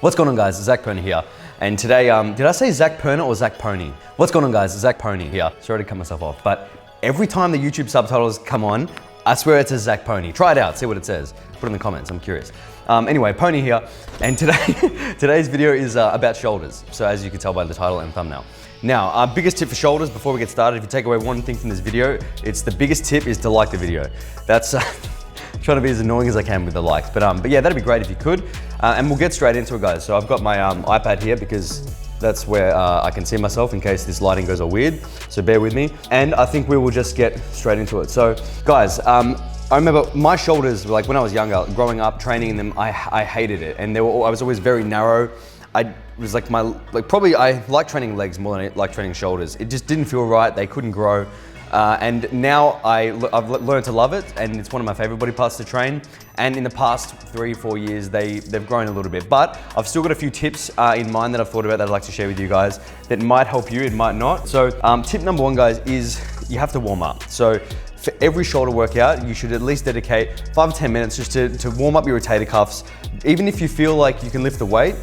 What's going on, guys? Zac Perna here. And today, did I say Zac Perna or Zac Pony? What's going on, guys? Zac Pony here. Sorry to cut myself off, but every time the YouTube subtitles come on, I swear it says Zac Pony. Try it out, see what it says. Put it in the comments, I'm curious. Anyway, Pony here, and today's video is about shoulders. So as you can tell by the title and thumbnail. Now, our biggest tip for shoulders before we get started, if you take away one thing from this video, it's the biggest tip is to like the video. That's trying to be as annoying as I can with the likes, but yeah, that'd be great if you could. And we'll get straight into it, guys. So I've got my iPad here because that's where I can see myself in case this lighting goes all weird. So bear with me. And I think we will just get straight into it. So guys, I remember my shoulders, like when I was younger, growing up, training in them, I hated it. And I was always very narrow. I like training legs more than I like training shoulders. It just didn't feel right. They couldn't grow. And now I've learned to love it, and it's one of my favorite body parts to train. And in the past 3-4 years, they've grown a little bit. But I've still got a few tips in mind that I've thought about that I'd like to share with you guys that might help you, it might not. So tip number one, guys, is you have to warm up. So for every shoulder workout, you should at least dedicate 5 to 10 minutes just to warm up your rotator cuffs, even if you feel like you can lift the weight,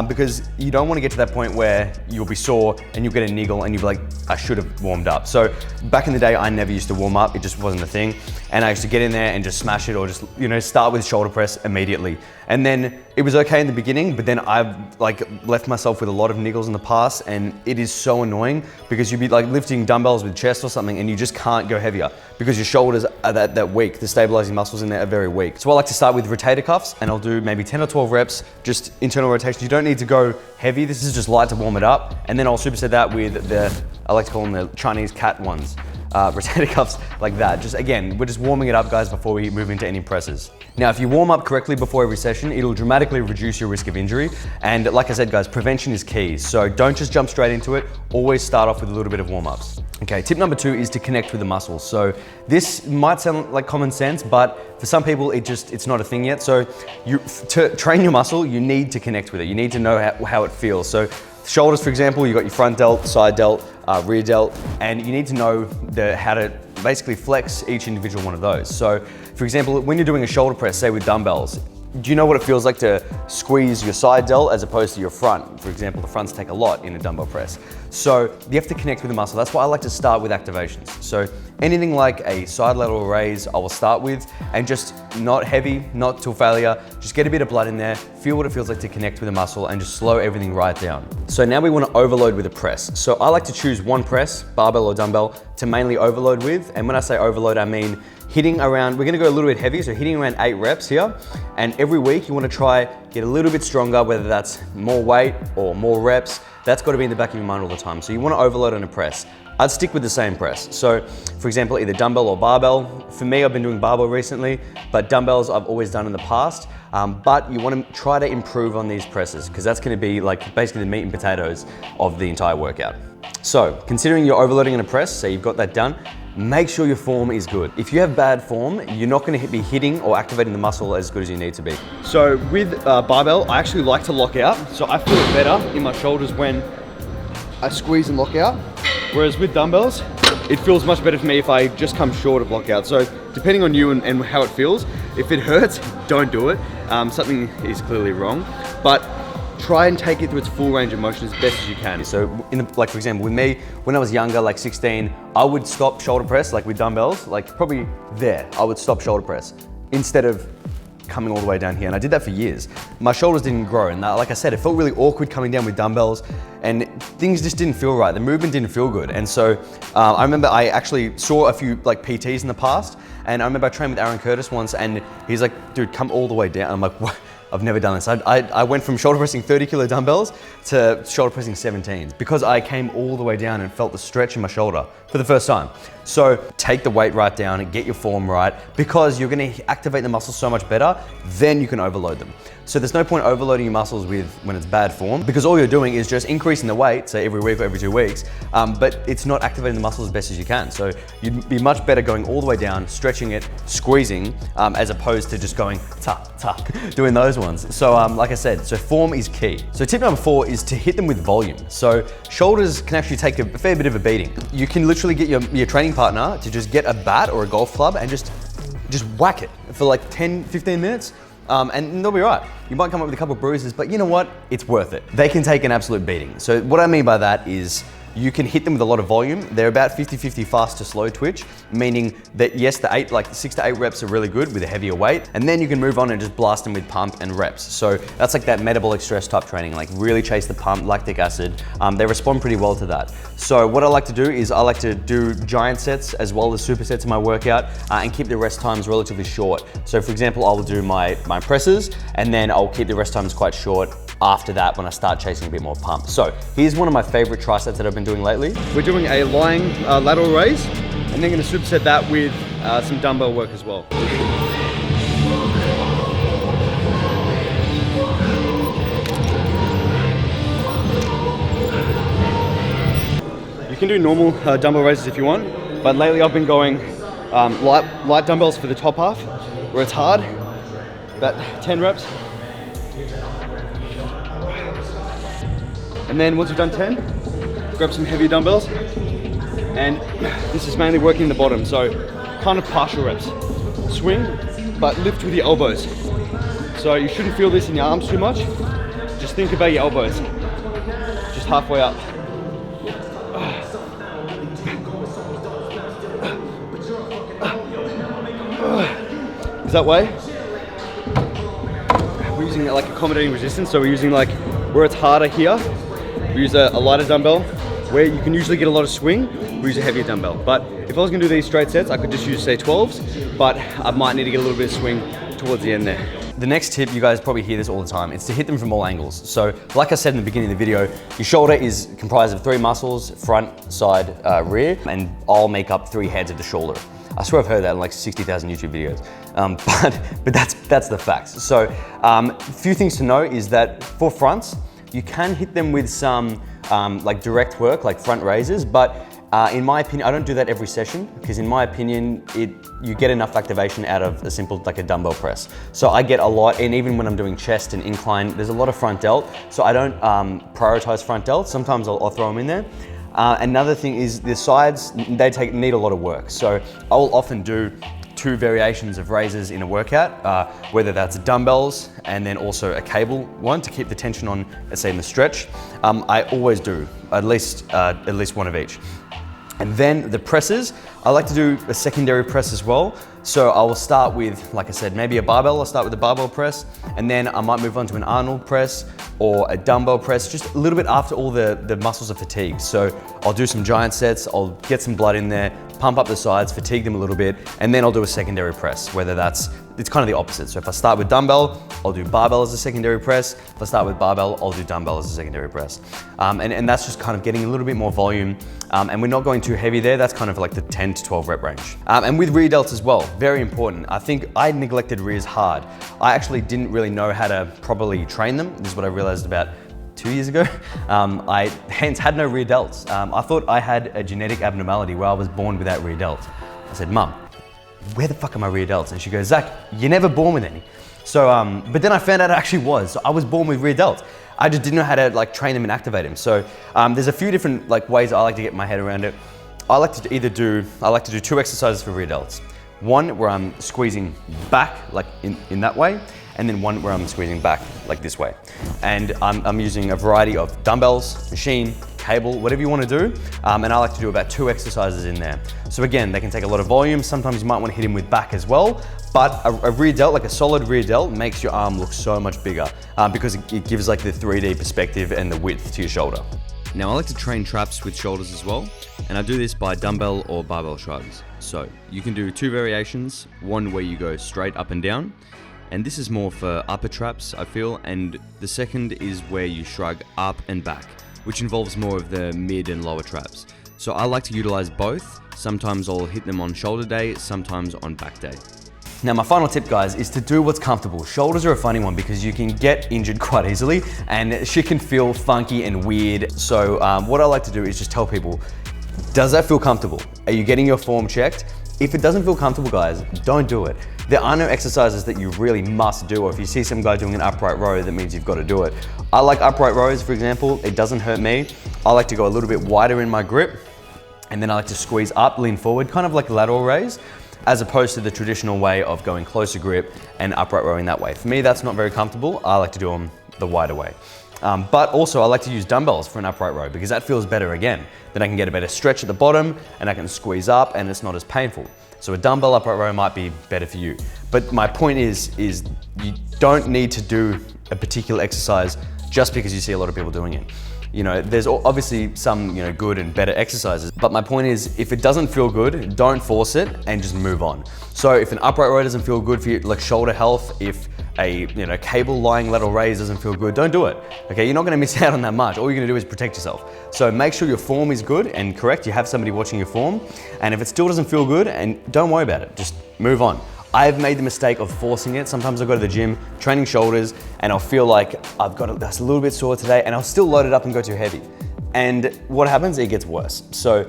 because you don't want to get to that point where you'll be sore and you'll get a niggle and you'll be like, I should have warmed up. So back in the day, I never used to warm up. It just wasn't a thing. And I used to get in there and just smash it, or just, start with shoulder press immediately. And then it was okay in the beginning, but then I've left myself with a lot of niggles in the past, and it is so annoying because you'd be like lifting dumbbells with chest or something and you just can't go heavier because your shoulders are that weak. The stabilizing muscles in there are very weak. So I like to start with rotator cuffs, and I'll do maybe 10 or 12 reps, just internal rotation. You don't need to go heavy. This is just light to warm it up. And then I'll superset that with I like to call them the Chinese cat ones. Rotator cuffs like that. Just again, we're just warming it up, guys, before we move into any presses. Now, if you warm up correctly before every session, it'll dramatically reduce your risk of injury. And like I said, guys, prevention is key. So don't just jump straight into it. Always start off with a little bit of warm-ups. Okay, tip number 2 is to connect with the muscles. So this might sound like common sense, but for some people, it's not a thing yet. So to train your muscle, you need to connect with it. You need to know how it feels. So shoulders, for example, you've got your front delt, side delt, rear delt, and you need to know how to basically flex each individual one of those. So for example, when you're doing a shoulder press, say with dumbbells, do you know what it feels like to squeeze your side delt as opposed to your front? For example, the fronts take a lot in a dumbbell press. So you have to connect with the muscle. That's why I like to start with activations. So anything like a side lateral raise, I will start with, and just not heavy, not till failure. Just get a bit of blood in there, feel what it feels like to connect with the muscle, and just slow everything right down. So now we want to overload with a press. So I like to choose one press, barbell or dumbbell, to mainly overload with. And when I say overload, I mean hitting around, we're gonna go a little bit heavy, so hitting around 8 reps here. And every week you wanna try get a little bit stronger, whether that's more weight or more reps. That's gotta be in the back of your mind all the time. So you wanna overload on a press. I'd stick with the same press. So for example, either dumbbell or barbell. For me, I've been doing barbell recently, but dumbbells I've always done in the past. But you wanna try to improve on these presses, because that's gonna be like basically the meat and potatoes of the entire workout. So considering you're overloading on a press, so you've got that done, make sure your form is good. If you have bad form, you're not gonna be hitting or activating the muscle as good as you need to be. So with barbell, I actually like to lock out. So I feel it better in my shoulders when I squeeze and lock out. Whereas with dumbbells, it feels much better for me if I just come short of lockout. So depending on you and how it feels, if it hurts, don't do it. Something is clearly wrong, but try and take it through its full range of motion as best as you can. So like for example, with me, when I was younger, like 16, I would stop shoulder press, like with dumbbells, like probably there, I would stop shoulder press instead of coming all the way down here. And I did that for years. My shoulders didn't grow. And like I said, it felt really awkward coming down with dumbbells, and things just didn't feel right. The movement didn't feel good. And so I remember I actually saw a few like PTs in the past, and I remember I trained with Aaron Curtis once, and he's like, dude, come all the way down. I'm like, what? I've never done this. I went from shoulder pressing 30 kilo dumbbells to shoulder pressing 17s because I came all the way down and felt the stretch in my shoulder for the first time. So take the weight right down and get your form right, because you're gonna activate the muscles so much better, then you can overload them. So there's no point overloading your muscles when it's bad form, because all you're doing is just increasing the weight, say every week or every 2 weeks, but it's not activating the muscles as best as you can. So you'd be much better going all the way down, stretching it, squeezing, as opposed to just going tuck, tuck, doing those ones. So like I said, so form is key. So tip number 4 is to hit them with volume. So shoulders can actually take a fair bit of a beating. You can literally get your training partner to just get a bat or a golf club and just whack it for like 10, 15 minutes. and they'll be right. You might come up with a couple of bruises, but you know what? It's worth it. They can take an absolute beating. So what I mean by that is you can hit them with a lot of volume. They're about 50-50 fast to slow twitch, meaning that yes, the 6 to 8 reps are really good with a heavier weight, and then you can move on and just blast them with pump and reps. So that's like that metabolic stress type training, like really chase the pump, lactic acid. They respond pretty well to that. So what I like to do is I like to do giant sets as well as supersets in my workout and keep the rest times relatively short. So for example, I will do my presses and then I'll keep the rest times quite short after that when I start chasing a bit more pump. So here's one of my favorite triceps that I've been doing lately. We're doing a lying lateral raise and then gonna superset that with some dumbbell work as well. You can do normal dumbbell raises if you want, but lately I've been going light dumbbells for the top half, where it's hard, about 10 reps. And then once you've done 10, grab some heavier dumbbells. And this is mainly working the bottom, so kind of partial reps. Swing, but lift with your elbows. So you shouldn't feel this in your arms too much. Just think about your elbows. Just halfway up. Is that way? We're using like accommodating resistance, so we're using like where it's harder here. We use a lighter dumbbell. Where you can usually get a lot of swing, we use a heavier dumbbell. But if I was gonna do these straight sets, I could just use say 12s, but I might need to get a little bit of swing towards the end there. The next tip, you guys probably hear this all the time, it's to hit them from all angles. So like I said in the beginning of the video, your shoulder is comprised of 3 muscles, front, side, rear, and I'll make up 3 heads of the shoulder. I swear I've heard that in like 60,000 YouTube videos, but that's the facts. So a few things to know is that for fronts, you can hit them with some like direct work, like front raises, but in my opinion, I don't do that every session because in my opinion, you get enough activation out of a simple, like a dumbbell press. So I get a lot, and even when I'm doing chest and incline, there's a lot of front delt, so I don't prioritize front delt. Sometimes I'll throw them in there. Another thing is the sides, they need a lot of work. So I will often do 2 variations of raises in a workout, whether that's dumbbells and then also a cable one to keep the tension on, let's say in the stretch. I always do at least one of each. And then the presses, I like to do a secondary press as well. So I will start with, like I said, maybe a barbell. I'll start with a barbell press, and then I might move on to an Arnold press or a dumbbell press, just a little bit after all the muscles are fatigued. So I'll do some giant sets, I'll get some blood in there, pump up the sides, fatigue them a little bit, and then I'll do a secondary press, whether it's kind of the opposite. So if I start with dumbbell, I'll do barbell as a secondary press. If I start with barbell, I'll do dumbbell as a secondary press. And that's just kind of getting a little bit more volume, and we're not going too heavy there. That's kind of like the 10 to 12 rep range. And with rear delts as well, very important. I think I neglected rears hard. I actually didn't really know how to properly train them. This is what I realized about 2 years ago. I hence had no rear delts. I thought I had a genetic abnormality where I was born without rear delts. I said, Mum, where the fuck are my rear delts? And she goes, Zach, you're never born with any. So, but then I found out it actually was. So I was born with rear delts. I just didn't know how to like train them and activate them. So there's a few different like ways I like to get my head around it. I like to do 2 exercises for rear delts. One where I'm squeezing back like in that way, and then one where I'm squeezing back like this way. And I'm using a variety of dumbbells, machine, cable, whatever you want to do. And I like to do about 2 exercises in there. So again, they can take a lot of volume. Sometimes you might want to hit him with back as well. But a rear delt, like a solid rear delt, makes your arm look so much bigger because it gives like the 3D perspective and the width to your shoulder. Now I like to train traps with shoulders as well, and I do this by dumbbell or barbell shrugs. So you can do 2 variations, one where you go straight up and down, and this is more for upper traps, I feel, and the second is where you shrug up and back, which involves more of the mid and lower traps. So I like to utilize both. Sometimes I'll hit them on shoulder day, sometimes on back day. Now my final tip, guys, is to do what's comfortable. Shoulders are a funny one because you can get injured quite easily and shit can feel funky and weird. So what I like to do is just tell people, does that feel comfortable? Are you getting your form checked? If it doesn't feel comfortable, guys, don't do it. There are no exercises that you really must do, or if you see some guy doing an upright row, that means you've got to do it. I like upright rows, for example. It doesn't hurt me. I like to go a little bit wider in my grip, and then I like to squeeze up, lean forward, kind of like a lateral raise. as opposed to the traditional way of going closer grip and upright rowing that way. For me, that's not very comfortable. I like to do them the wider way. But also I like to use dumbbells for an upright row because that feels better again. Then I can get a better stretch at the bottom and I can squeeze up and it's not as painful. So a dumbbell upright row might be better for you. But my point is you don't need to do a particular exercise just because you see a lot of people doing it. You know, there's obviously some, you know, good and better exercises, but my point is if it doesn't feel good, don't force it and just move on. So if an upright row doesn't feel good for you, like shoulder health, if a cable lying lateral raise doesn't feel good, don't do it. Okay, you're not gonna miss out on that much. All you're gonna do is protect yourself. So make sure your form is good and correct. You have somebody watching your form. And if it still doesn't feel good, and don't worry about it, just move on. I've made the mistake of forcing it. Sometimes I'll go to the gym, training shoulders, and I'll feel like I've got that's a little bit sore today, and I'll still load it up and go too heavy. And what happens, it gets worse. So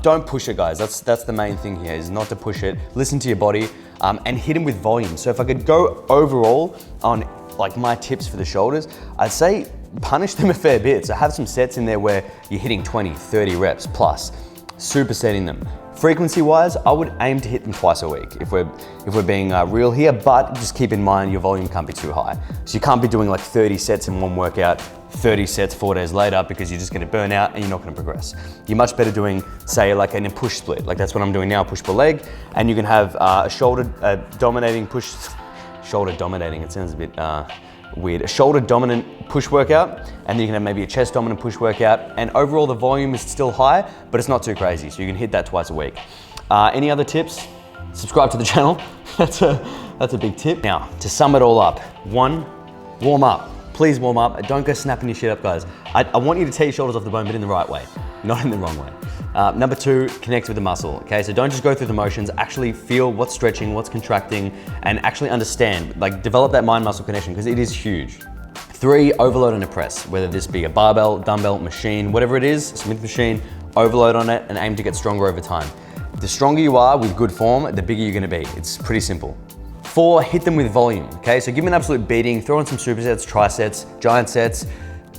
don't push it, guys. That's the main thing here, is not to push it. Listen to your body and hit them with volume. So if I could go overall on like my tips for the shoulders, I'd say punish them a fair bit. So have some sets in there where you're hitting 20, 30 reps plus, supersetting them. Frequency wise, I would aim to hit them twice a week if we're being real here, but just keep in mind your volume can't be too high. So you can't be doing like 30 sets in one workout, 30 sets 4 days later, because you're just gonna burn out and you're not gonna progress. You're much better doing, say, like a push split. Like that's what I'm doing now, push pull leg, and you can have a shoulder dominating push, shoulder dominating, it sounds a bit weird. A shoulder dominant push workout, and then you can have maybe a chest dominant push workout, and overall the volume is still high, but it's not too crazy, so you can hit that twice a week. Any other tips? Subscribe to the channel. That's a big tip. Now, to sum it all up, 1, warm up. Please warm up. Don't go snapping your shit up, guys. I want you to tear your shoulders off the bone, but in the right way, not in the wrong way. Number 2, connect with the muscle, okay? So don't just go through the motions, actually feel what's stretching, what's contracting, and actually understand, like develop that mind-muscle connection, because it is huge. 3, overload on a press, whether this be a barbell, dumbbell, machine, whatever it is, Smith machine, overload on it and aim to get stronger over time. The stronger you are with good form, the bigger you're gonna be. It's pretty simple. 4, hit them with volume, okay? So give them an absolute beating, throw in some supersets, trisets, giant sets,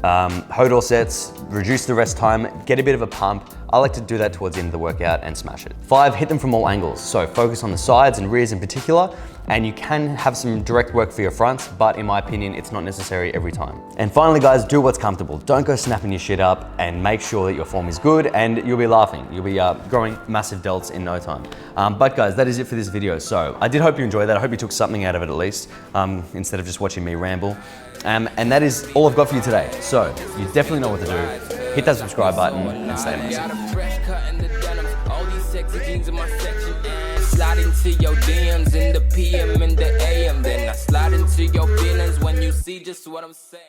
hodor sets, reduce the rest time, get a bit of a pump. I like to do that towards the end of the workout and smash it. 5, hit them from all angles. So focus on the sides and rears in particular, and you can have some direct work for your fronts, but in my opinion, it's not necessary every time. And finally, guys, do what's comfortable. Don't go snapping your shit up, and make sure that your form is good and you'll be laughing. You'll be growing massive delts in no time. But guys, that is it for this video. So I did hope you enjoyed that. I hope you took something out of it at least, instead of just watching me ramble. And that is all I've got for you today. So you definitely know what to do. Hit that subscribe button and stay amazing. Slide into your DMs in the PM and the AM. Then I slide into your feelings when you see just what I'm saying.